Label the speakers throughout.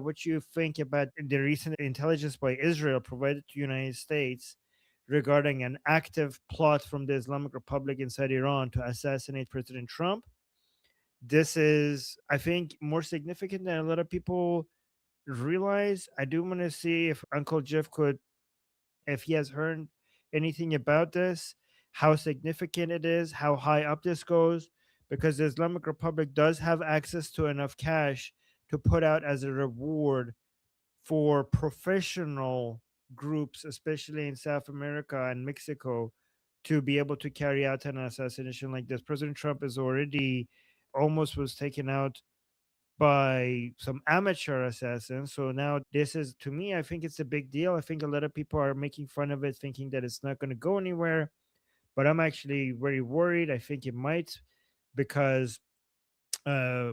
Speaker 1: what you think about the recent intelligence by Israel provided to the United States regarding an active plot from the Islamic Republic inside Iran to assassinate President Trump. This is, I think, more significant than a lot of people realize. I do want to see if Uncle Jeff could, if he has heard anything about this, how significant it is, how high up this goes, because the Islamic Republic does have access to enough cash to put out as a reward for professional groups, especially in South America and Mexico, to be able to carry out an assassination like this. President Trump is already almost was taken out by some amateur assassins. So now this is, to me, I think it's a big deal. I think a lot of people are making fun of it, thinking that it's not going to go anywhere. But I'm actually very worried. I think it might, because uh,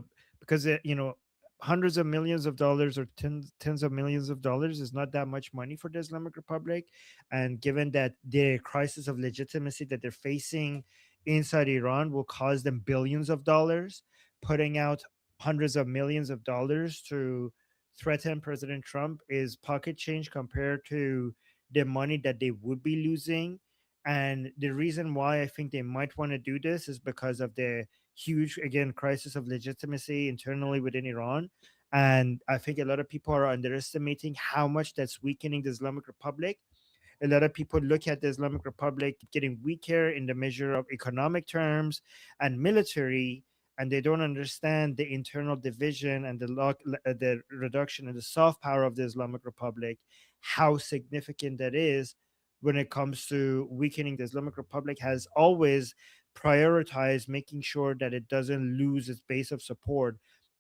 Speaker 1: hundreds of millions of dollars or tens of millions of dollars is not that much money for the Islamic Republic, and given that the crisis of legitimacy that they're facing inside Iran will cost them billions of dollars, putting out hundreds of millions of dollars to threaten President Trump is pocket change compared to the money that they would be losing. And the reason why I think they might want to do this is because of the huge, again, crisis of legitimacy internally within Iran. And I think a lot of people are underestimating how much that's weakening the Islamic Republic. A lot of people look at the Islamic Republic getting weaker in the measure of economic terms and military, and they don't understand the internal division and the reduction in the soft power of the Islamic Republic, how significant that is when it comes to weakening the Islamic Republic. Has always prioritized making sure that it doesn't lose its base of support,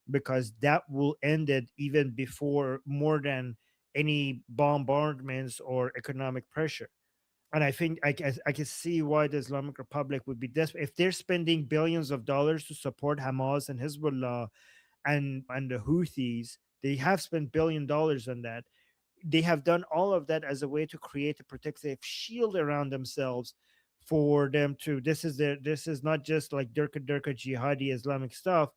Speaker 1: because that will end it even before, more than any bombardments or economic pressure. And I think I can see why the Islamic Republic would be desperate if they're spending billions of dollars to support Hamas and Hezbollah and the Houthis. They have spent $1 billion on that. They have done all of that as a way to create a protective shield around themselves, for them to, this is not just like durka jihadi Islamic stuff.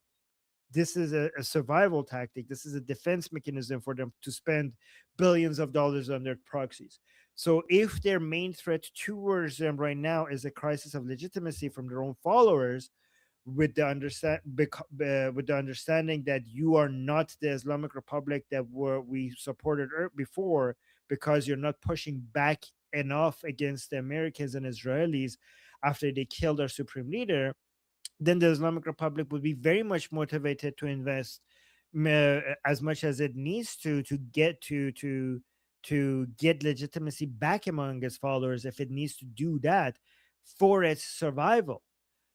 Speaker 1: This is a survival tactic. This is a defense mechanism for them to spend billions of dollars on their proxies. So if their main threat towards them right now is a crisis of legitimacy from their own followers, with the with the understanding that you are not the Islamic Republic that we supported before, because you're not pushing back enough against the Americans and Israelis after they killed our supreme leader, then the Islamic Republic would be very much motivated to invest as much as it needs to get to get legitimacy back among its followers, if it needs to do that for its survival.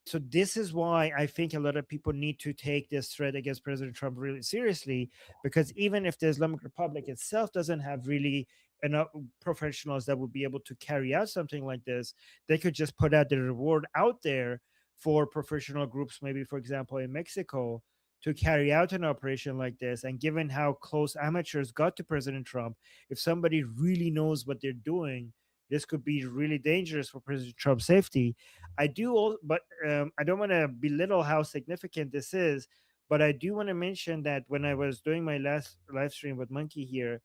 Speaker 1: So this is why I think a lot of people need to take this threat against President Trump really seriously, because even if the Islamic Republic itself doesn't have really enough professionals that would be able to carry out something like this, they could just put out the reward out there for professional groups, maybe for example in Mexico, to carry out an operation like this. And given how close amateurs got to President Trump, if somebody really knows what they're doing, this could be really dangerous for President Trump's safety. But I don't want to belittle how significant this is. But I do want to mention that when I was doing my last live stream with Monkey here,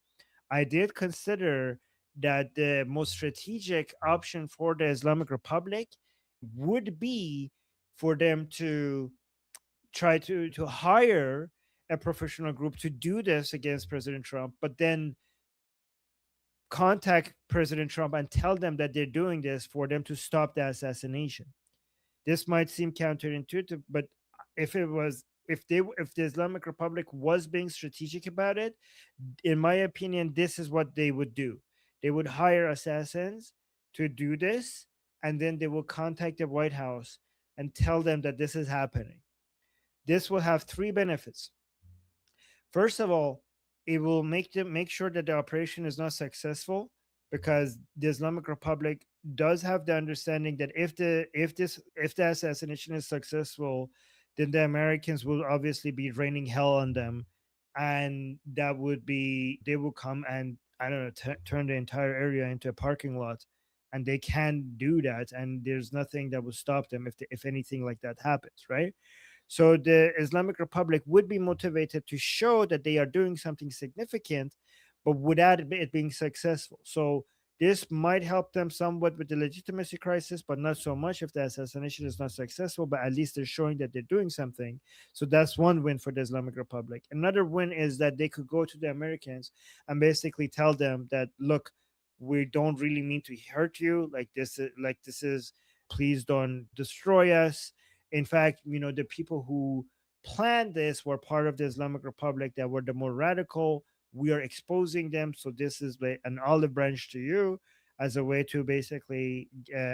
Speaker 1: I did consider that the most strategic option for the Islamic Republic would be for them to try to hire a professional group to do this against President Trump, but then contact President Trump and tell them that they're doing this for them to stop the assassination. This might seem counterintuitive, but if it was, if the Islamic Republic was being strategic about it, in my opinion, this is what they would do. They would hire assassins to do this, and then they will contact the White House and tell them that this is happening. This will have three benefits. First of all, it will make sure that the operation is not successful, because the Islamic Republic does have the understanding that if the assassination is successful, then the Americans will obviously be raining hell on them, and that would be, they will come and, I don't know, turn the entire area into a parking lot, and they can do that, and there's nothing that will stop them if anything like that happens, right? So the Islamic Republic would be motivated to show that they are doing something significant, but without it being successful. So this might help them somewhat with the legitimacy crisis, but not so much if the assassination is not successful. But at least they're showing that they're doing something. So that's one win for the Islamic Republic. Another win is that they could go to the Americans and basically tell them that, look, we don't really mean to hurt you. Like this is, please don't destroy us. In fact, the people who planned this were part of the Islamic Republic that were the more radical. We are exposing them, so this is like an olive branch to you as a way to basically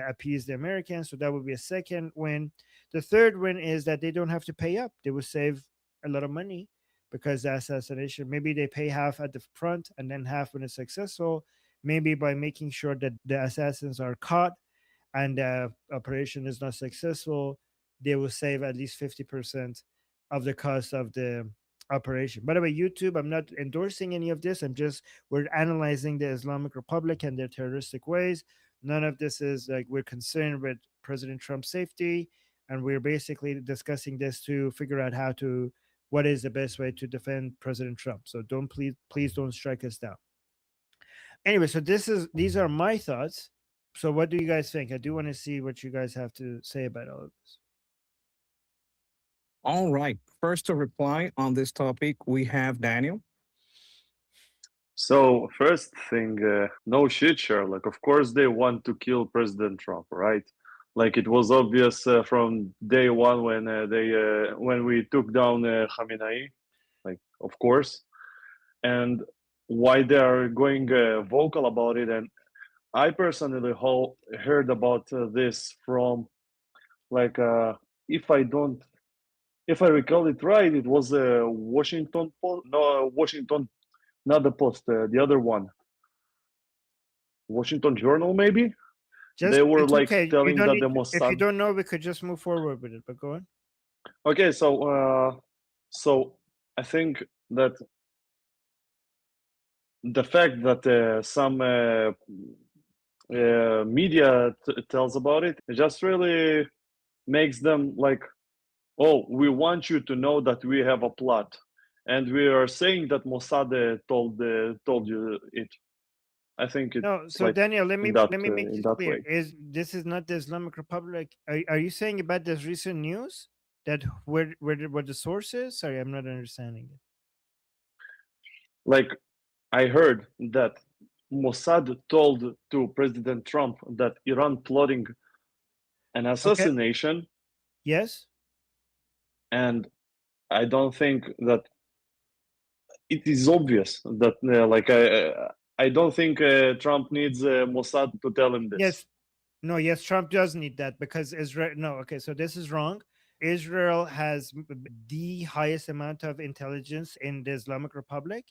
Speaker 1: appease the Americans. So that would be a second win. The third win is that they don't have to pay up. They will save a lot of money because the assassination, maybe they pay half at the front and then half when it's successful. Maybe by making sure that the assassins are caught and the operation is not successful, they will save at least 50% of the cost of the operation. By the way, YouTube, I'm not endorsing any of this. We're analyzing the Islamic Republic and their terroristic ways. None of this is like we're concerned with President Trump's safety. And we're basically discussing this to figure out what is the best way to defend President Trump. So please don't strike us down. Anyway, so these are my thoughts. So what do you guys think? I do want to see what you guys have to say about all of this.
Speaker 2: All right. First to reply on this topic, we have Daniel.
Speaker 3: So first thing, no shit, Sherlock. Of course, they want to kill President Trump, right? Like it was obvious from day one when we took down Khamenei, like of course, and why they are going vocal about it. And I personally heard about this from like if I don't if I recall it right, it was a Washington Post, no Washington, not the Post, the other one, Washington Journal, maybe. They were
Speaker 1: It's
Speaker 3: like
Speaker 1: okay. You
Speaker 3: telling
Speaker 1: don't
Speaker 3: that
Speaker 1: need
Speaker 3: the
Speaker 1: if you
Speaker 3: Mossad.
Speaker 1: don't know, we could just move forward with it. But go on.
Speaker 3: Okay, so I think that the fact that some media tells about it just really makes them like, oh, we want you to know that we have a plot, and we are saying that Mossad told you it. I think it's
Speaker 1: No, so
Speaker 3: like
Speaker 1: Daniel, let me make
Speaker 3: in
Speaker 1: this
Speaker 3: that
Speaker 1: clear.
Speaker 3: way.
Speaker 1: Is this is not the Islamic Republic? Are you saying about this recent news that where the source is? Sorry, I'm not understanding it.
Speaker 3: Like I heard that Mossad told to President Trump that Iran plotting an
Speaker 1: Okay.
Speaker 3: assassination,
Speaker 1: Yes.
Speaker 3: and I don't think that it is obvious that I don't think Trump needs Mossad to tell him this.
Speaker 1: Yes. No, yes, Trump does need that because Israel. No, okay, so this is wrong. Israel has the highest amount of intelligence in the Islamic Republic.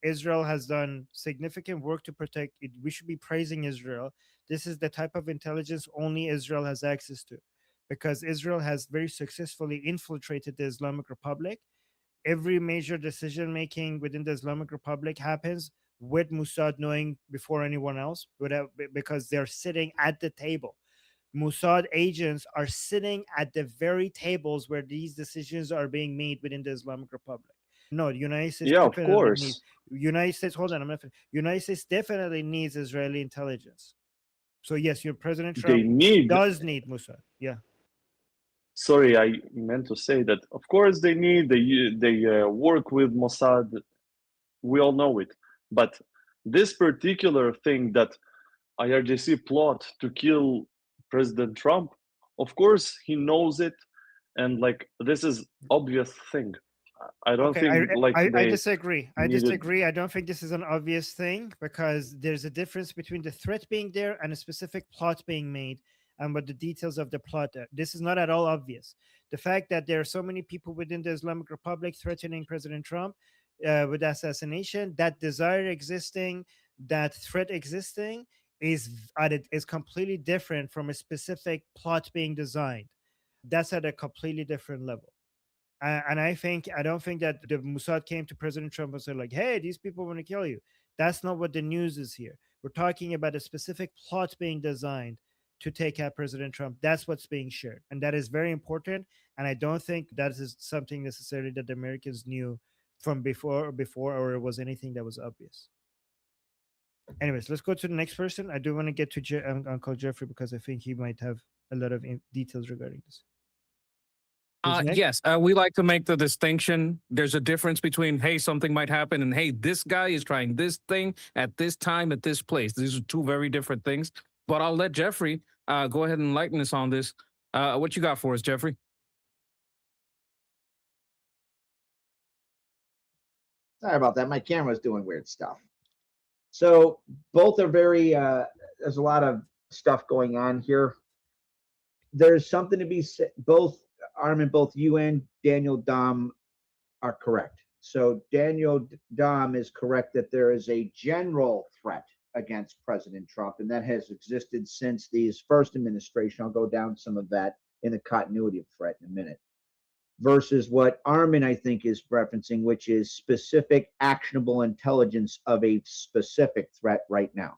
Speaker 1: Israel has done significant work to protect it. We should be praising Israel. This is the type of intelligence only Israel has access to because Israel has very successfully infiltrated the Islamic Republic. Every major decision making within the Islamic Republic happens with Mossad knowing before anyone else, because they're sitting at the table. Mossad agents are sitting at the very tables where these decisions are being made within the Islamic Republic. No, the United States
Speaker 3: Yeah, of
Speaker 1: definitely needs
Speaker 3: course
Speaker 1: United States. Hold on, United States definitely needs Israeli intelligence. So yes, your President
Speaker 3: they
Speaker 1: Trump
Speaker 3: need.
Speaker 1: does need Mossad. Yeah.
Speaker 3: Sorry, I meant to say that. Of course, they work with Mossad. We all know it, but this particular thing that IRGC plot to kill President Trump, of course he knows it, and like this is obvious thing. I don't
Speaker 1: Okay, I,
Speaker 3: think like
Speaker 1: I
Speaker 3: they
Speaker 1: disagree. I
Speaker 3: needed.
Speaker 1: disagree. I don't think this is an obvious thing because there's a difference between the threat being there and a specific plot being made and what the details of the plot are. This is not at all obvious. The fact that there are so many people within the Islamic Republic threatening President Trump with assassination, that desire existing, that threat existing is completely different from a specific plot being designed. That's at a completely different level. And I don't think that the Mossad came to President Trump and said like, "Hey, these people want to kill you." That's not what the news is here. We're talking about a specific plot being designed to take out President Trump. That's what's being shared. And that is very important. And I don't think that is something necessarily that the Americans knew from before, or it was anything that was obvious. Anyways, let's go to the next person. I do want to get to Uncle Jeffrey because I think he might have a lot of details regarding this. Who's next?
Speaker 2: Yes, we like to make the distinction. There's a difference between, hey, something might happen, and hey, this guy is trying this thing at this time at this place. These are two very different things. But I'll let Jeffrey go ahead and enlighten us on this. What you got for us, Jeffrey?
Speaker 4: Sorry about that. My camera's doing weird stuff. So both are very, there's a lot of stuff going on here. There's something to be said. Both Armin, both you and Daniel Dom are correct. So Daniel Dom is correct that there is a general threat against President Trump, and that has existed since his first administration. I'll go down some of that in the continuity of threat in a minute. Versus what Armin, I think, is referencing, which is specific actionable intelligence of a specific threat right now.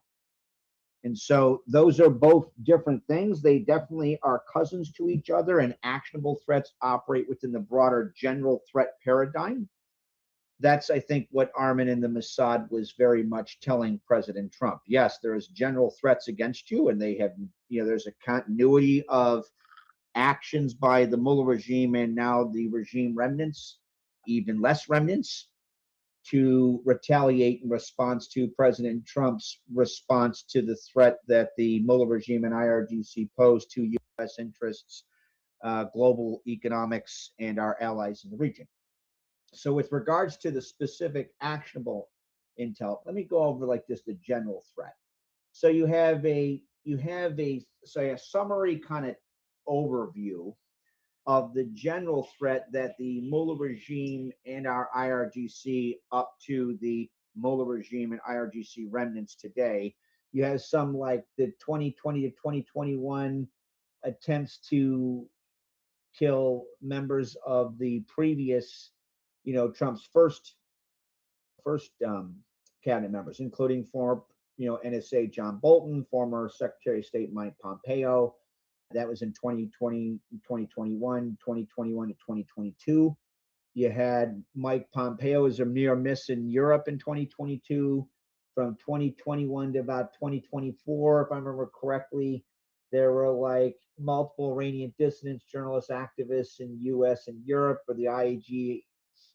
Speaker 4: And so those are both different things. They definitely are cousins to each other, and actionable threats operate within the broader general threat paradigm. That's, I think, what Armin and the Mossad was very much telling President Trump. Yes, there is general threats against you, and they have, there's a continuity of actions by the Mullah regime and now the regime remnants, even less remnants, to retaliate in response to President Trump's response to the threat that the Mullah regime and IRGC pose to U.S. interests, global economics, and our allies in the region. So with regards to the specific actionable intel, let me go over like just the general threat. So you have a summary kind of overview of the general threat that the Mullah regime and our IRGC up to the Mullah regime and IRGC remnants today. You have some like the 2020 to 2021 attempts to kill members of the previous, Trump's first cabinet members, including former, NSA John Bolton, former Secretary of State Mike Pompeo. That was in 2020, 2021, 2021 to 2022. You had Mike Pompeo as a near miss in Europe in 2022. From 2021 to about 2024, if I remember correctly, there were like multiple Iranian dissidents, journalists, activists in U.S. and Europe for the IAG,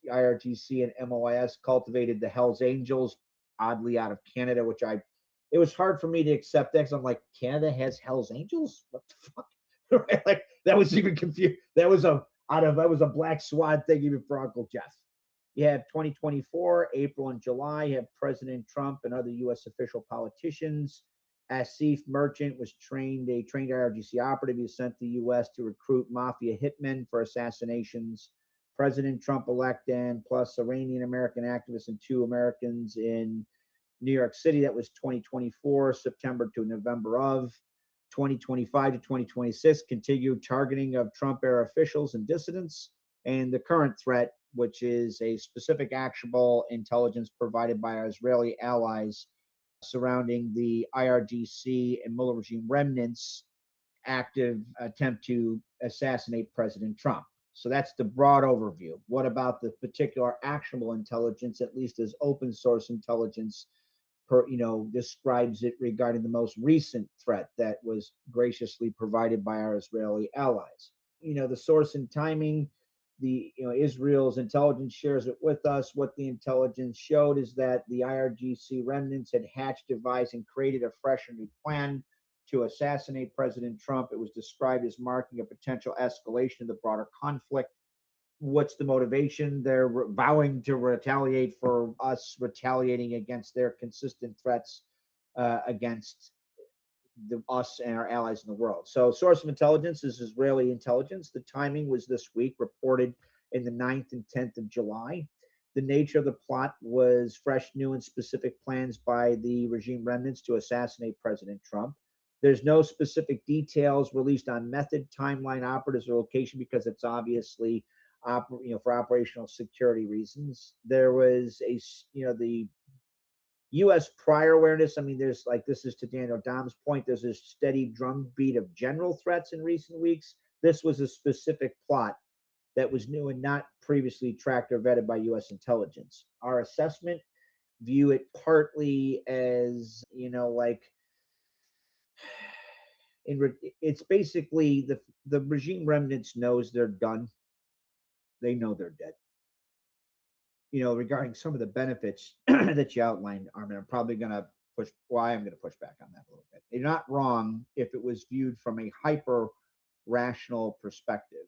Speaker 4: IRGC, and MOIS cultivated the Hells Angels, oddly out of Canada, which it was hard for me to accept that because I'm like, Canada has Hells Angels? What the fuck? Right? Like that was even confused. That was a black swan thing even for Uncle Jeff. You have 2024, April and July, you have President Trump and other U.S. official politicians. Asif Merchant was a trained IRGC operative. He was sent to the U.S. to recruit mafia hitmen for assassinations. President Trump-elect and plus Iranian American activists and 2 Americans in New York City. That was 2024, September to November of 2025 to 2026, continued targeting of Trump-era officials and dissidents, and the current threat, which is a specific actionable intelligence provided by our Israeli allies surrounding the IRGC and Mullah regime remnants' active attempt to assassinate President Trump. So that's the broad overview. What about the particular actionable intelligence, at least as open source intelligence, describes it regarding the most recent threat that was graciously provided by our Israeli allies? The source and timing, Israel's intelligence shares it with us. What the intelligence showed is that the IRGC remnants had hatched, devised, and created a fresh and new plan to assassinate President Trump. It was described as marking a potential escalation of the broader conflict. What's the motivation? They're vowing to retaliate for us retaliating against their consistent threats against us and our allies in the world. So source of intelligence is Israeli intelligence. The timing was this week, reported in the 9th and 10th of July. The nature of the plot was fresh, new, and specific plans by the regime remnants to assassinate President Trump. There's no specific details released on method, timeline, operatives, or location because it's obviously for operational security reasons. There was the U.S. prior awareness. I mean, there's like, this is to Daniel Dom's point, there's a steady drumbeat of general threats in recent weeks. This was a specific plot that was new and not previously tracked or vetted by U.S. intelligence. Our assessment view it partly as, like, it's basically the regime remnants knows they're done. They know they're dead. Regarding some of the benefits that you outlined, Armin, I'm probably going to push. Well, I am going to push back on that a little bit. You're not wrong if it was viewed from a hyper rational perspective.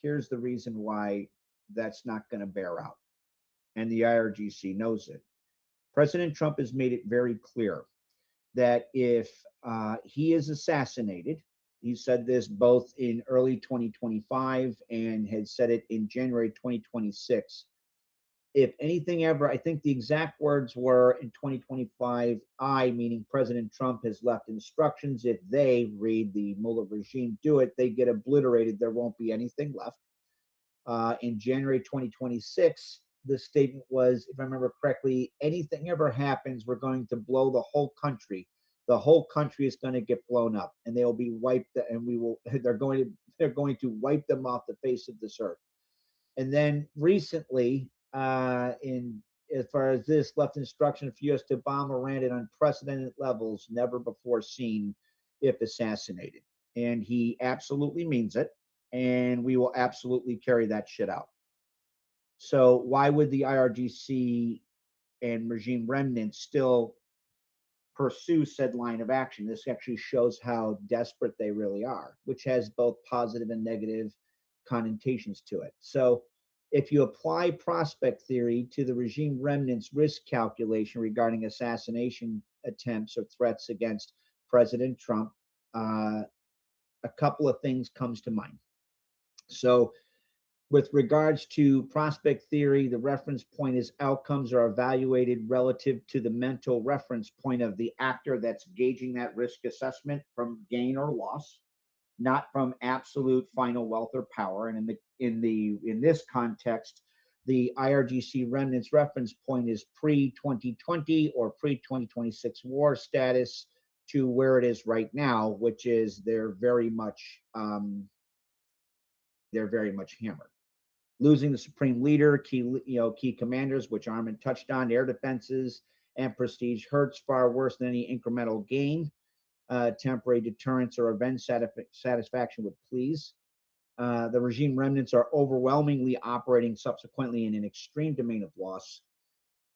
Speaker 4: Here's the reason why that's not going to bear out, and the IRGC knows it. President Trump has made it very clear that if he is assassinated, he said this both in early 2025 and had said it in January 2026. If anything ever, I think the exact words were in 2025, meaning President Trump, has left instructions. If they, read the Mullah regime, do it, they get obliterated. There won't be anything left. In January 2026, the statement was, if I remember correctly, anything ever happens, we're going to blow the whole country. The whole country is going to get blown up, and they will be wiped, and they're going to wipe them off the face of this earth. And then recently, in as far as this, left instruction for U.S. to bomb Iran at unprecedented levels, never before seen, if assassinated. And he absolutely means it, and we will absolutely carry that shit out. So why would the IRGC and regime remnants still pursue said line of action? This actually shows how desperate they really are, which has both positive and negative connotations to it. So if you apply prospect theory to the regime remnants risk calculation regarding assassination attempts or threats against President Trump, a couple of things comes to mind. So with regards to prospect theory, the reference point is outcomes are evaluated relative to the mental reference point of the actor that's gauging that risk assessment from gain or loss, not from absolute final wealth or power. And in this context, the IRGC remnants reference point is pre-2020 or pre-2026 war status to where it is right now, which is they're very much hammered. Losing the supreme leader, key commanders, which Armin touched on, air defenses and prestige hurts far worse than any incremental gain. Temporary deterrence or revenge satisfaction would please. The regime remnants are overwhelmingly operating subsequently in an extreme domain of loss.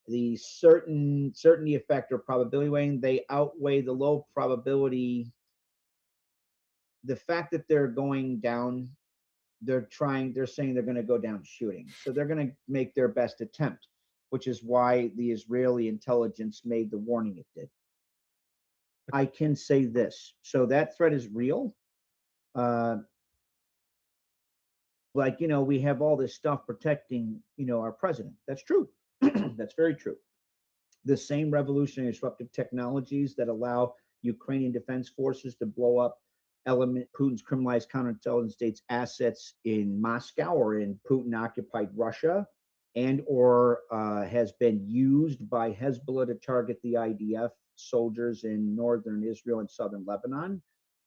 Speaker 4: The certainty effect or probability weighting, they outweigh the low probability. The fact that they're going down, they're saying they're going to go down shooting. So they're going to make their best attempt, which is why the Israeli intelligence made the warning it did. I can say this. So that threat is real. We have all this stuff protecting, our president. That's true. That's very true. The same revolutionary disruptive technologies that allow Ukrainian defense forces to blow up Putin's criminalized counterintelligence state's assets in Moscow or in Putin-occupied Russia, and or has been used by Hezbollah to target the IDF soldiers in northern Israel and southern Lebanon,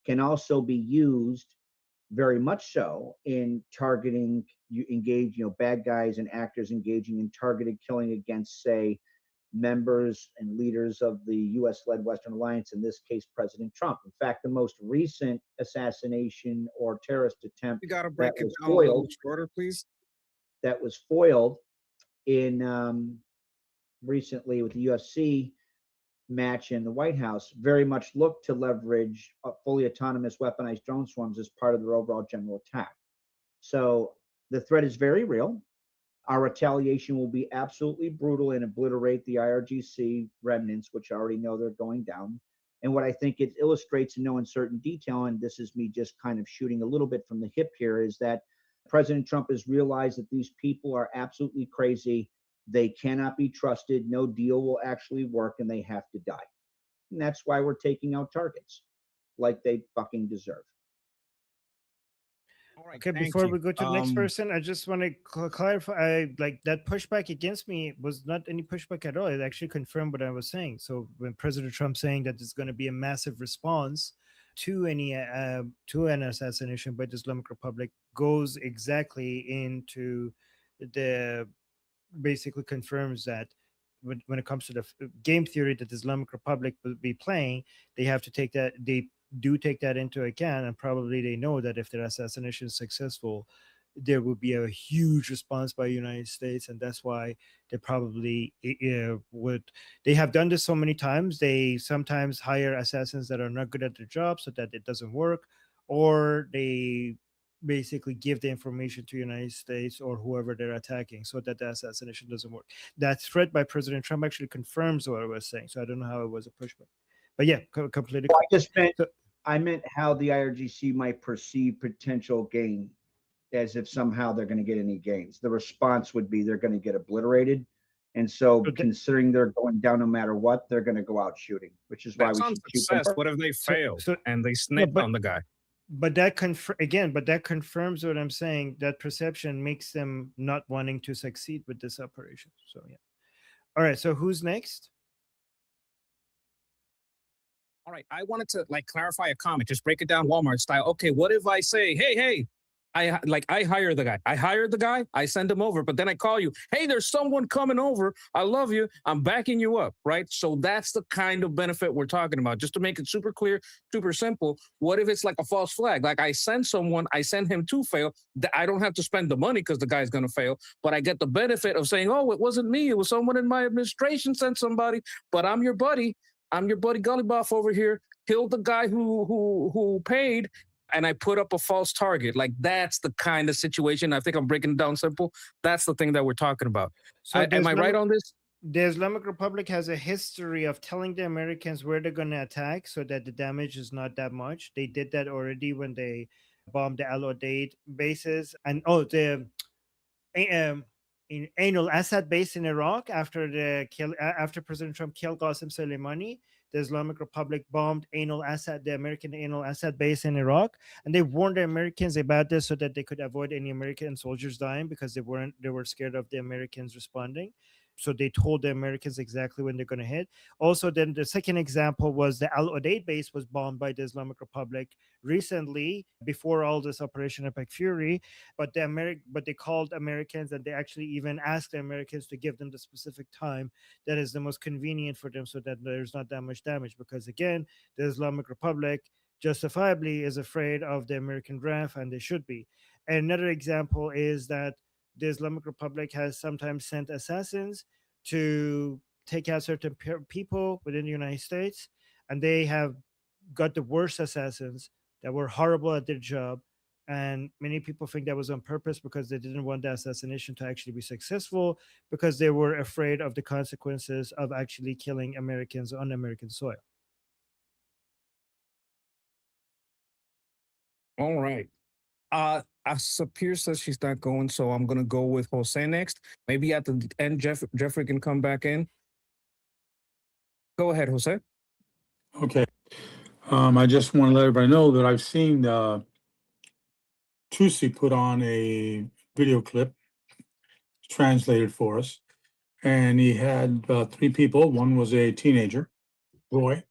Speaker 4: can also be used very much so in targeting, bad guys and actors engaging in targeted killing against, say, members and leaders of the U.S.-led Western Alliance, in this case, President Trump. In fact, the most recent assassination or terrorist attempt
Speaker 2: You got to break it down a
Speaker 4: foiled,
Speaker 2: little shorter, please.
Speaker 4: that was foiled in recently with the UFC match in the White House, very much looked to leverage fully autonomous weaponized drone swarms as part of their overall general attack. So the threat is very real. Our retaliation will be absolutely brutal and obliterate the IRGC remnants, which I already know they're going down. And what I think it illustrates in no uncertain detail, and this is me just kind of shooting a little bit from the hip here, is that President Trump has realized that these people are absolutely crazy. They cannot be trusted. No deal will actually work, and they have to die. And that's why we're taking out targets like they fucking deserve.
Speaker 2: All right,
Speaker 1: Okay,
Speaker 2: thank
Speaker 1: before
Speaker 2: you.
Speaker 1: we go to the next person, I just want to clarify. Like that pushback against me was not any pushback at all. It actually confirmed what I was saying. So when President Trump saying that there's going to be a massive response to any to an assassination by the Islamic Republic goes exactly into the basically confirms that when it comes to the game theory that the Islamic Republic will be playing, they have to take that they do take that into account, and probably they know that if their assassination is successful, there will be a huge response by the United States, and that's why they probably would. They have done this so many times. They sometimes hire assassins that are not good at their job, so that it doesn't work, or they basically give the information to the United States or whoever they're attacking so that the assassination doesn't work. That threat by President Trump actually confirms what I was saying. So I don't know how it was a pushback. But yeah, completely.
Speaker 4: Well, I just meant
Speaker 1: So,
Speaker 4: I meant how the IRGC might perceive potential gain, as if somehow they're going to get any gains. The response would be they're going to get obliterated. And so,
Speaker 1: so,
Speaker 4: considering they're going down no matter what, they're going to go out shooting, which is why
Speaker 2: That's
Speaker 4: we
Speaker 2: on
Speaker 4: should shoot them
Speaker 2: success.
Speaker 4: first.
Speaker 2: What if they fail
Speaker 1: so
Speaker 2: and they
Speaker 1: no,
Speaker 2: snitch on the guy?
Speaker 1: but that confirms what I'm saying. That perception makes them not wanting to succeed with this operation. So yeah. All right. So who's next?
Speaker 2: All right, I wanted to like clarify a comment, just break it down Walmart style. Okay, what if I say, hey, I hire the guy. I hired the guy, I send him over, but then I call you, hey, there's someone coming over. I love you. I'm backing you up, right? So that's the kind of benefit we're talking about. Just to make it super clear, super simple. What if it's like a false flag? Like I send him to fail. I don't have to spend the money because the guy's going to fail, but I get the benefit of saying, oh, it wasn't me. It was someone in my administration sent somebody, but I'm your buddy. I'm your buddy Gullyboff over here. Killed the guy who paid, and I put up a false target. Like that's the kind of situation. I think I'm breaking it down simple. That's the thing that we're talking about.
Speaker 1: So
Speaker 2: Am I right on this?
Speaker 1: The Islamic Republic has a history of telling the Americans where they're going to attack so that the damage is not that much. They did that already when they bombed the Al Udeid bases, and the in Ain al-Assad base in Iraq after President Trump killed Qasem Soleimani. The Islamic Republic bombed Ain al-Assad, the American Ain al-Assad base in Iraq, and they warned the Americans about this so that they could avoid any American soldiers dying because they were scared of the Americans responding. So they told the Americans exactly when they're going to hit. Also, then the second example was the Al Udeid base was bombed by the Islamic Republic recently, before all this Operation Epic Fury. But they called Americans, and they actually even asked the Americans to give them the specific time that is the most convenient for them, so that there's not that much damage. Because again, the Islamic Republic justifiably is afraid of the American draft, and they should be. And another example is that the Islamic Republic has sometimes sent assassins to take out certain people within the United States, and they have got the worst assassins that were horrible at their job. And many people think that was on purpose because they didn't want the assassination to actually be successful, because they were afraid of the consequences of actually killing Americans on American soil.
Speaker 2: All right. Sapir says she's not going, so I'm gonna go with Jose next. Maybe at the end, Jeffrey can come back in. Go ahead, Jose.
Speaker 5: Okay. I just want to let everybody know that I've seen Tusi put on a video clip translated for us, and he had three people. One was a teenager, Roy,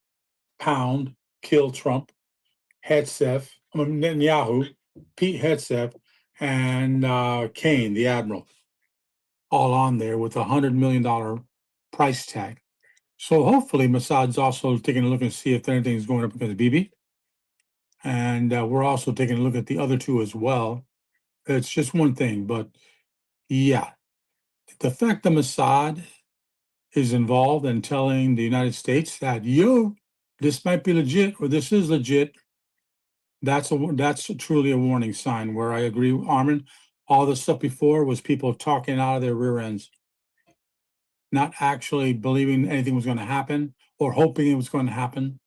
Speaker 5: Pound, Kill Trump, Hegseth, Netanyahu, Pete Hegseth, and Kane, the admiral, all on there with $100 million price tag. So hopefully Mossad's also taking a look and see if anything's going up against Bibi. And we're also taking a look at the other two as well. It's just one thing, but yeah, the fact that Mossad is involved in telling the United States that, yo, this might be legit or this is legit, that's truly a warning sign. Where I agree, Armin, all the stuff before was people talking out of their rear ends, not actually believing anything was going to happen or hoping it was going to happen.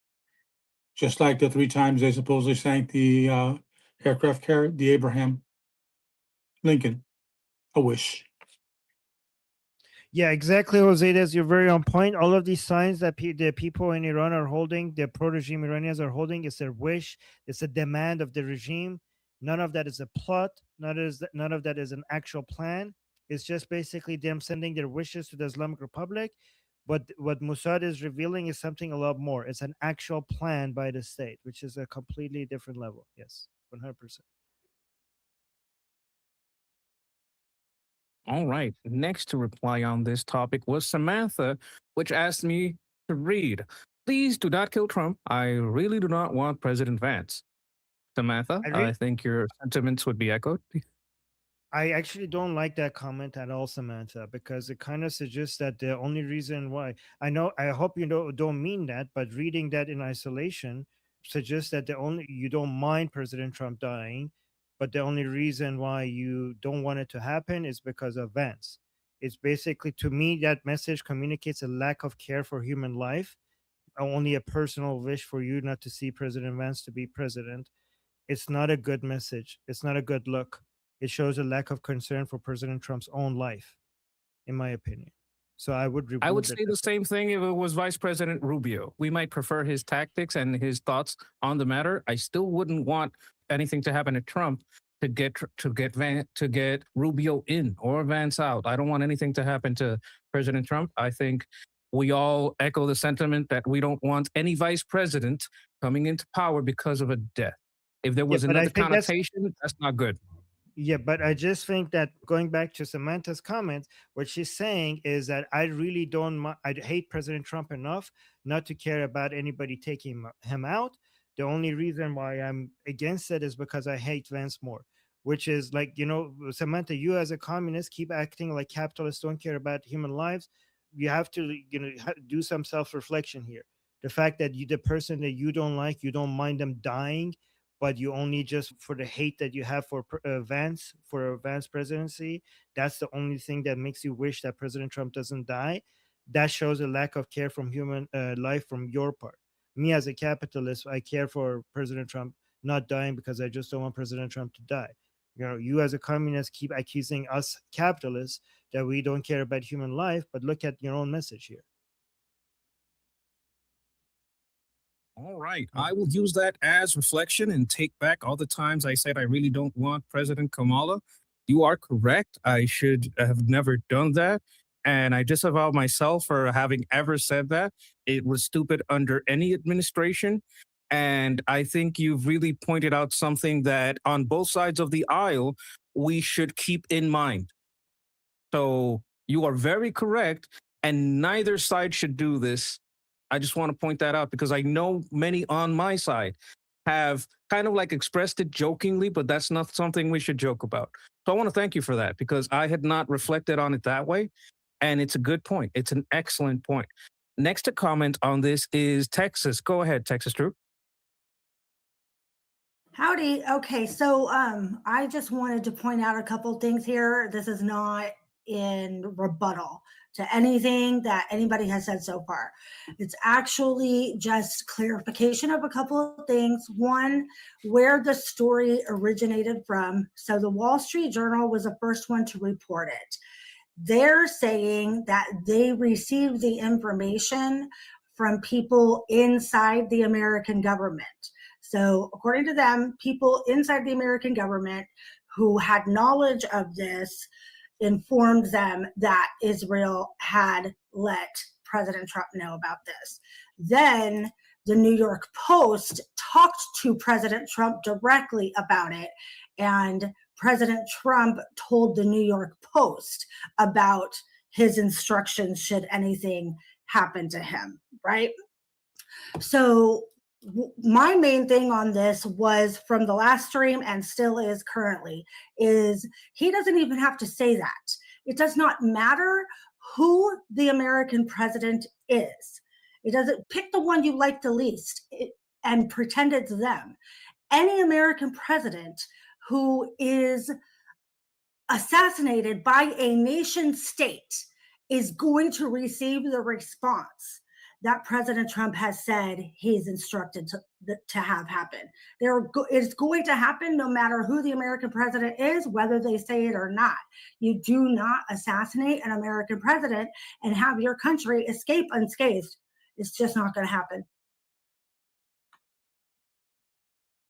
Speaker 5: Just like the 3 times they supposedly sank the aircraft carrier, the Abraham Lincoln, a wish.
Speaker 1: Yeah, exactly, Jose. You're very on point. All of these signs that the people in Iran are holding, the pro-regime Iranians are holding, it's their wish. It's a demand of the regime. None of that is a plot. None of that is an actual plan. It's just basically them sending their wishes to the Islamic Republic. But what Mossad is revealing is something a lot more. It's an actual plan by the state, which is a completely different level. Yes, 100%.
Speaker 2: All right. Next to reply on this topic was Samantha, which asked me to read. Please do not kill Trump. I really do not want President Vance. Samantha,
Speaker 1: I
Speaker 2: I
Speaker 1: re-
Speaker 2: think your sentiments would be echoed.
Speaker 1: I actually don't like that comment at all, Samantha, because it kind of suggests that the only reason why I hope you don't mean that, but reading that in isolation suggests that the only you don't mind President Trump dying, but the only reason why you don't want it to happen is because of Vance. It's basically, to me, that message communicates a lack of care for human life, only a personal wish for you not to see President Vance to be president. It's not a good message. It's not a good look. It shows a lack of concern for President Trump's own life, in my opinion. So I would
Speaker 2: I would
Speaker 1: remove that
Speaker 2: say the
Speaker 1: message.
Speaker 2: same thing if it was Vice President Rubio. We might prefer his tactics and his thoughts on the matter. I still wouldn't want anything to happen to Trump to get Rubio in or Vance out. I don't want anything to happen to President Trump. I think we all echo the sentiment that we don't want any vice president coming into power because of a death. If there
Speaker 1: Yeah,
Speaker 2: was
Speaker 1: but I
Speaker 2: another
Speaker 1: think that's
Speaker 2: connotation, that's not good.
Speaker 1: Yeah, but I just think that, going back to Samantha's comments, what she's saying is that I really don't, I hate President Trump enough not to care about anybody taking him out. The only reason why I'm against it is because I hate Vance more, which is like, Samantha, you as a communist keep acting like capitalists don't care about human lives. You have to, do some self reflection here. The fact that the person that you don't like, you don't mind them dying, but you only just for the hate that you have for Vance, for a Vance presidency, that's the only thing that makes you wish that President Trump doesn't die. That shows a lack of care from human life from your part. Me as a capitalist, I care for President Trump not dying because I just don't want President Trump to die. You as a communist keep accusing us capitalists that we don't care about human life, but look at your own message here.
Speaker 2: All right. I will use that as reflection and take back all the times I said I really don't want President Kamala. You are correct. I should have never done that. And I disavow myself for having ever said that. It was stupid under any administration. And I think you've really pointed out something that on both sides of the aisle, we should keep in mind. So you are very correct. And neither side should do this. I just want to point that out because I know many on my side have kind of like expressed it jokingly, but that's not something we should joke about. So I want to thank you for that because I had not reflected on it that way. And it's a good point. It's an excellent point. Next to comment on this is Texas. Go ahead, Texas Drew.
Speaker 6: Howdy. Okay, so I just wanted to point out a couple things here. This is not in rebuttal to anything that anybody has said so far. It's actually just clarification of a couple of things. One, where the story originated from. So the Wall Street Journal was the first one to report it. They're saying that they received the information from people inside the American government. So according to them, people inside the American government who had knowledge of this informed them that Israel had let President Trump know about this. Then the New York Post talked to President Trump directly about it, and President Trump told the New York Post about his instructions should anything happen to him, right? So my main thing on this was from the last stream and still is currently is he doesn't even have to say that. It does not matter who the American president is. It doesn't pick the one you like the least and pretend it's them. Any American president who is assassinated by a nation state is going to receive the response that President Trump has said he's instructed to have happen. It's going to happen no matter who the American president is, whether they say it or not. You do not assassinate an American president and have your country escape unscathed. It's just not going to happen.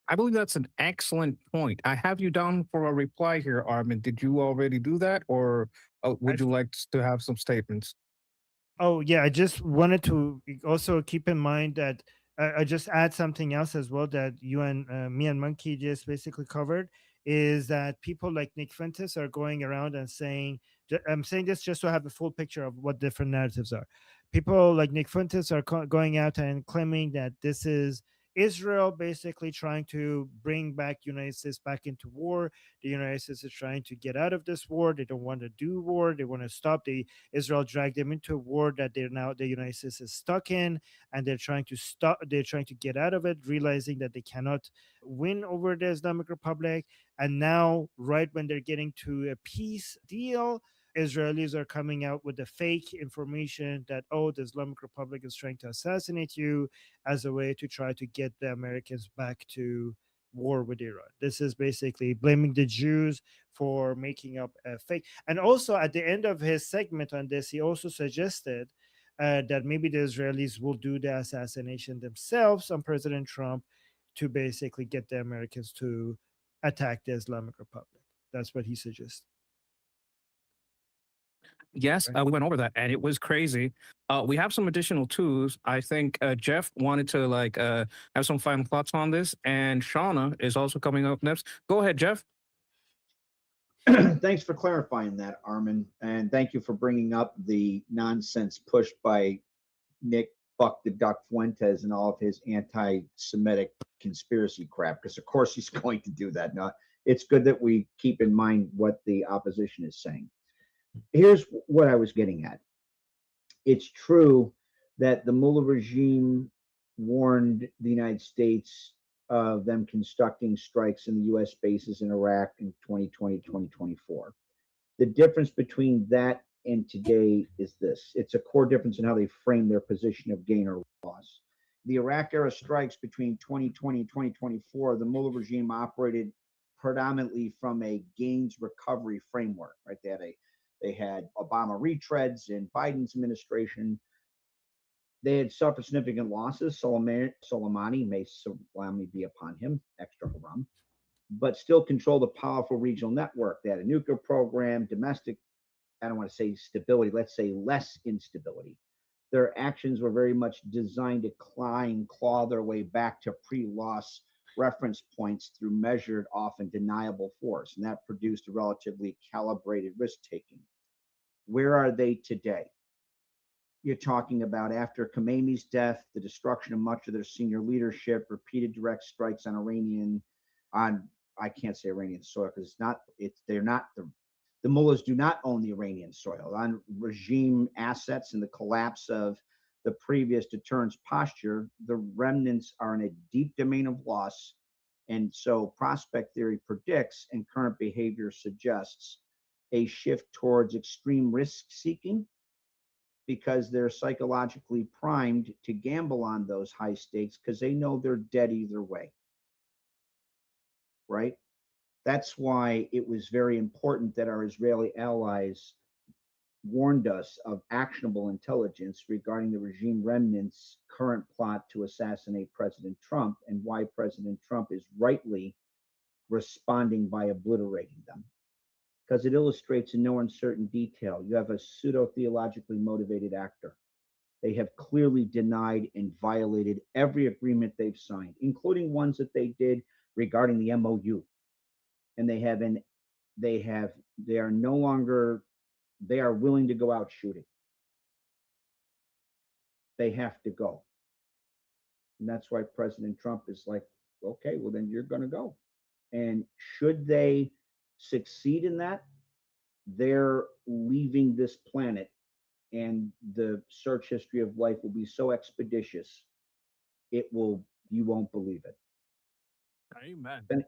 Speaker 2: I believe that's an excellent point. I have you down for a reply here, Armin. Did you already do that, or would you like to have some statements?
Speaker 1: Oh yeah, I just wanted to also keep in mind that I just add something else as well that you and me and Monkey just basically covered, is that people like Nick Fuentes are going around and saying, I'm saying this just to have a full picture of what different narratives are. People like Nick Fuentes are going out and claiming that this is Israel basically trying to bring back United States back into war. The United States is trying to get out of this war. They don't want to do war. They want to stop. Israel dragged them into a war that the United States is stuck in, and they're trying to stop. They're trying to get out of it, realizing that they cannot win over the Islamic Republic. And now, right when they're getting to a peace deal, Israelis are coming out with the fake information that, oh, the Islamic Republic is trying to assassinate you, as a way to try to get the Americans back to war with Iran. This is basically blaming the Jews for making up a fake. And also at the end of his segment on this, he also suggested that maybe the Israelis will do the assassination themselves on President Trump to basically get the Americans to attack the Islamic Republic. That's what he suggested.
Speaker 2: Yes, we went over that, and it was crazy. We have some additional tools. I think Jeff wanted to have some final thoughts on this, and Shauna is also coming up next. Go ahead, Jeff.
Speaker 4: Thanks for clarifying that, Armin, and thank you for bringing up the nonsense pushed by Nick Fuck the Duck Fuentes and all of his anti-Semitic conspiracy crap, because of course he's going to do that. Now, it's good that we keep in mind what the opposition is saying. Here's what I was getting at. It's true that the Mullah regime warned the United States of them constructing strikes in the US bases in Iraq in 2020, 2024. The difference between that and today is this. It's a core difference in how they frame their position of gain or loss. The Iraq era strikes between 2020 and 2024, the Mullah regime operated predominantly from a gains recovery framework, right? They had Obama retreads in Biden's administration. They had suffered significant losses. Soleimani, may salami be upon him, extra haram, but still controlled a powerful regional network. They had a nuclear program, domestic, I don't want to say stability, let's say less instability. Their actions were very much designed to claw their way back to pre-loss reference points through measured, often deniable force, and that produced a relatively calibrated risk-taking. Where are they today? You're talking about after Khomeini's death, the destruction of much of their senior leadership, repeated direct strikes on I can't say Iranian soil because the mullahs do not own the Iranian soil. On regime assets and the collapse of the previous deterrence posture, the remnants are in a deep domain of loss. And so prospect theory predicts, and current behavior suggests, a shift towards extreme risk seeking, because they're psychologically primed to gamble on those high stakes because they know they're dead either way. Right? That's why it was very important that our Israeli allies warned us of actionable intelligence regarding the regime remnants' current plot to assassinate President Trump, and why President Trump is rightly responding by obliterating them. Because it illustrates in no uncertain detail. You have a pseudo-theologically motivated actor. They have clearly denied and violated every agreement they've signed, including ones that they did regarding the MOU. And they are willing to go out shooting. They have to go. And that's why President Trump is like, okay, well, then you're going to go. And should they succeed in that, they're leaving this planet, and the search history of life will be so expeditious, you won't believe it.
Speaker 2: Amen.
Speaker 4: And,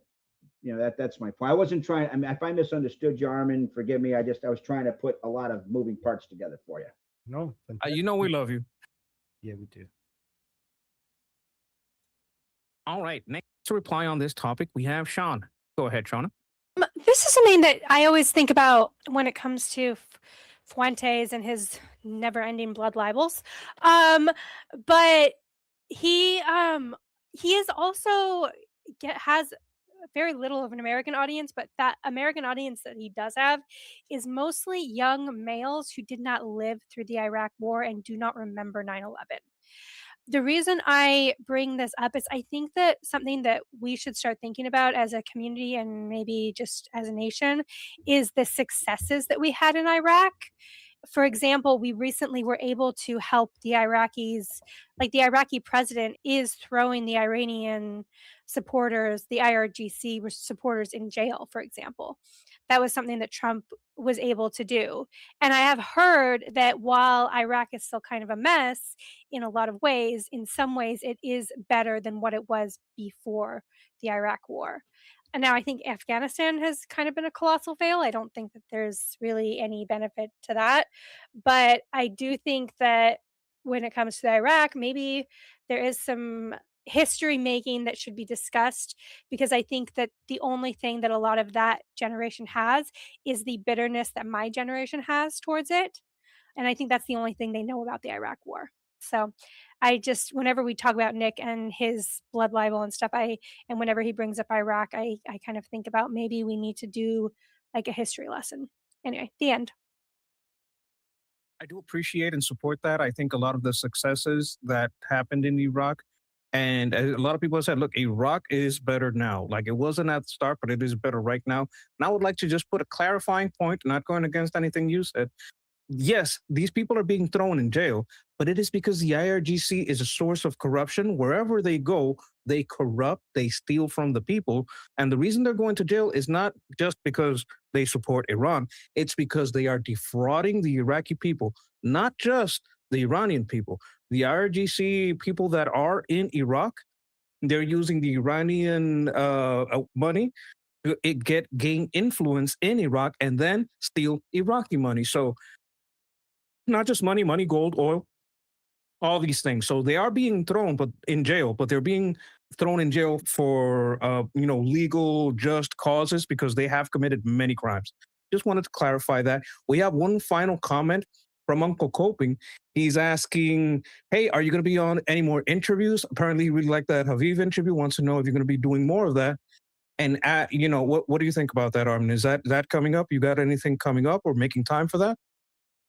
Speaker 4: that's my point. I wasn't trying, I mean, if I misunderstood you, Armin, forgive me. I was trying to put a lot of moving parts together for you.
Speaker 1: No,
Speaker 2: we love you.
Speaker 1: Yeah, we do.
Speaker 2: All right, next to reply on this topic, we have Sean. Go ahead, Shauna.
Speaker 7: This is something that I always think about when it comes to Fuentes and his never-ending blood libels. But he is also has very little of an American audience, but that American audience that he does have is mostly young males who did not live through the Iraq war and do not remember 9/11. The reason I bring this up is I think that something that we should start thinking about as a community and maybe just as a nation is the successes that we had in Iraq. For example, we recently were able to help the Iraqis, like the Iraqi president is throwing the Iranian supporters, the IRGC supporters in jail, for example. That was something that Trump was able to do. And I have heard that while Iraq is still kind of a mess in a lot of ways, in some ways it is better than what it was before the Iraq war. And now I think Afghanistan has kind of been a colossal fail. I don't think that there's really any benefit to that. But I do think that when it comes to Iraq, maybe there is some history making that should be discussed, because I think that the only thing that a lot of that generation has is the bitterness that my generation has towards it. And I think that's the only thing they know about the Iraq war. So I just, whenever we talk about Nick and his blood libel and stuff, and whenever he brings up Iraq, I kind of think about maybe we need to do like a history lesson. Anyway, the end.
Speaker 2: I do appreciate and support that. I think a lot of the successes that happened in Iraq, and a lot of people have said, look, Iraq is better now. Like it wasn't at the start, but it is better right now. And I would like to just put a clarifying point, not going against anything you said. Yes, these people are being thrown in jail, but it is because the IRGC is a source of corruption. Wherever they go, they corrupt, they steal from the people. And the reason they're going to jail is not just because they support Iran, it's because they are defrauding the Iraqi people, not just the Iranian people. The IRGC people that are in Iraq, they're using the Iranian money to gain influence in Iraq and then steal Iraqi money. So not just money, gold, oil, all these things. So they are being thrown in jail, but they're being thrown in jail for legal, just causes because they have committed many crimes. Just wanted to clarify that. We have one final comment from Uncle Coping. He's asking, hey, are you going to be on any more interviews? Apparently he really liked that Haviv interview, wants to know if you're going to be doing more of that. And what do you think about that, Armin? Is that coming up? You got anything coming up or making time for that?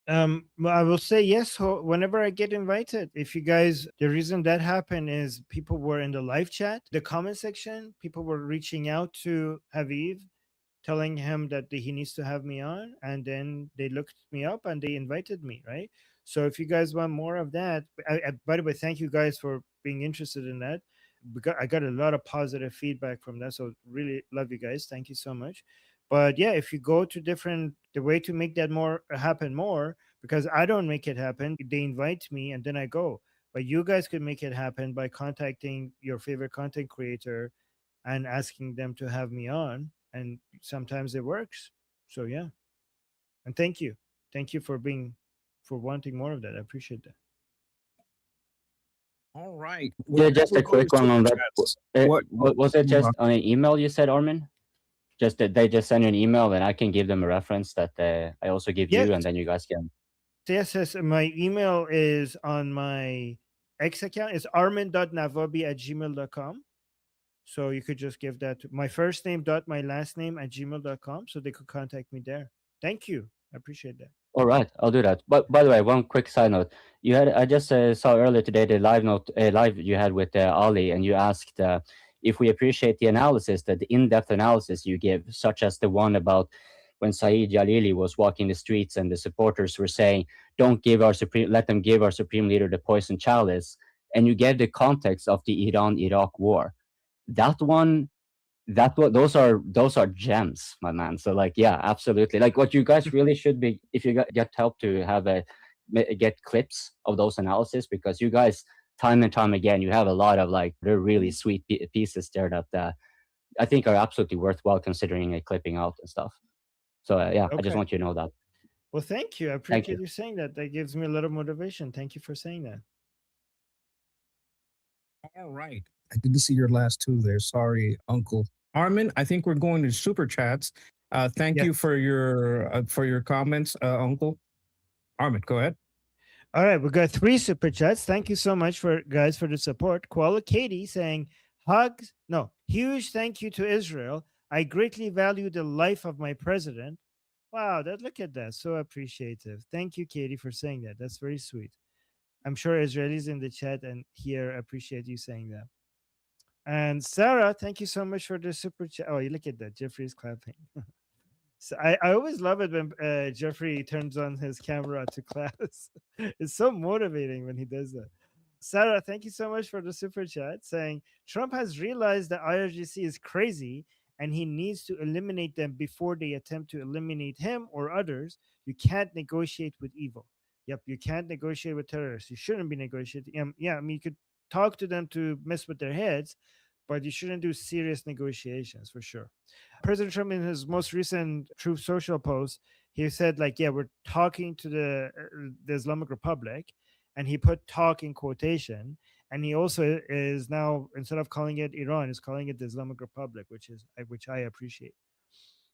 Speaker 1: Well, I will say yes whenever I get invited. If you guys, the reason that happened is people were in the live chat, the comment section, people were reaching out to Haviv, telling him that he needs to have me on, and then they looked me up and they invited me, right? So if you guys want more of that, by the way, thank you guys for being interested in that. I got a lot of positive feedback from that, so really love you guys. Thank you so much. But yeah, if you go to the way to make that more happen more, because I don't make it happen, they invite me and then I go. But you guys could make it happen by contacting your favorite content creator and asking them to have me on. And sometimes it works. So yeah. And thank you. Thank you for wanting more of that. I appreciate that.
Speaker 2: All right.
Speaker 8: Yeah, just a quick one on that.
Speaker 2: What
Speaker 8: Was it just on an email you said, Armin? Just that they just send you an email and I can give them a reference that I also give you, and then you guys can.
Speaker 1: Yes. My email is on my X account. It's armin.navabi@gmail.com. So you could just give that to my first name dot my last name @gmail.com, so they could contact me there. Thank you. I appreciate that.
Speaker 8: All right, I'll do that. But by the way, one quick side note: I just saw earlier today the live you had with Ali, and you asked if we appreciate the analysis, the in-depth analysis you give, such as the one about when Saeed Jalili was walking the streets and the supporters were saying, "Don't let them give our supreme leader the poison chalice," and you gave the context of the Iran-Iraq war. Those are gems, my man. So yeah, absolutely. Like what you guys really should be, if you get help to get clips of those analysis, because you guys time and time again, you have a lot of they're really sweet pieces there that I think are absolutely worthwhile considering clipping out and stuff. So yeah, I just want you to know that.
Speaker 1: Well, thank you. I appreciate you saying that. That gives me a little motivation. Thank you for saying that.
Speaker 2: All right. I didn't see your last two there. Sorry, Uncle. Armin, I think we're going to super chats. Thank you for your comments, Uncle. Armin, go ahead.
Speaker 1: All right, we got 3 super chats. Thank you so much for the support. Koala Katie saying, Hugs, no, huge thank you to Israel. I greatly value the life of my president. Wow, look at that. So appreciative. Thank you, Katie, for saying that. That's very sweet. I'm sure Israelis in the chat and here appreciate you saying that. And Sarah, thank you so much for the super chat. Oh, you look at that. Jeffrey's clapping. So I always love it when Jeffrey turns on his camera to class. It's so motivating when he does that. Sarah, thank you so much for the super chat saying Trump has realized that IRGC is crazy and he needs to eliminate them before they attempt to eliminate him or others. You can't negotiate with evil. Yep, you can't negotiate with terrorists. You shouldn't be negotiating. Yeah, I mean, you could talk to them to mess with their heads, but you shouldn't do serious negotiations for sure. President Trump, in his most recent Truth Social post, he said, like, yeah, we're talking to the Islamic Republic, and he put talk in quotation. And he also is now, instead of calling it Iran, is calling it the Islamic Republic, which I appreciate.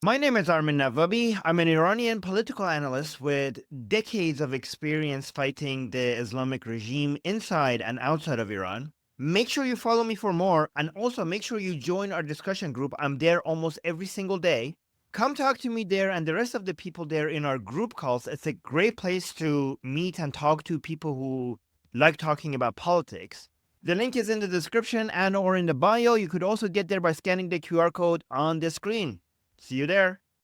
Speaker 9: My name is Armin Navabi. I'm an Iranian political analyst with decades of experience fighting the Islamic regime inside and outside of Iran. Make sure you follow me for more, and also make sure you join our discussion group. I'm there almost every single day. Come talk to me there and the rest of the people there in our group calls. It's a great place to meet and talk to people who like talking about politics. The link is in the description and or in the bio. You could also get there by scanning the QR code on the screen. See you there.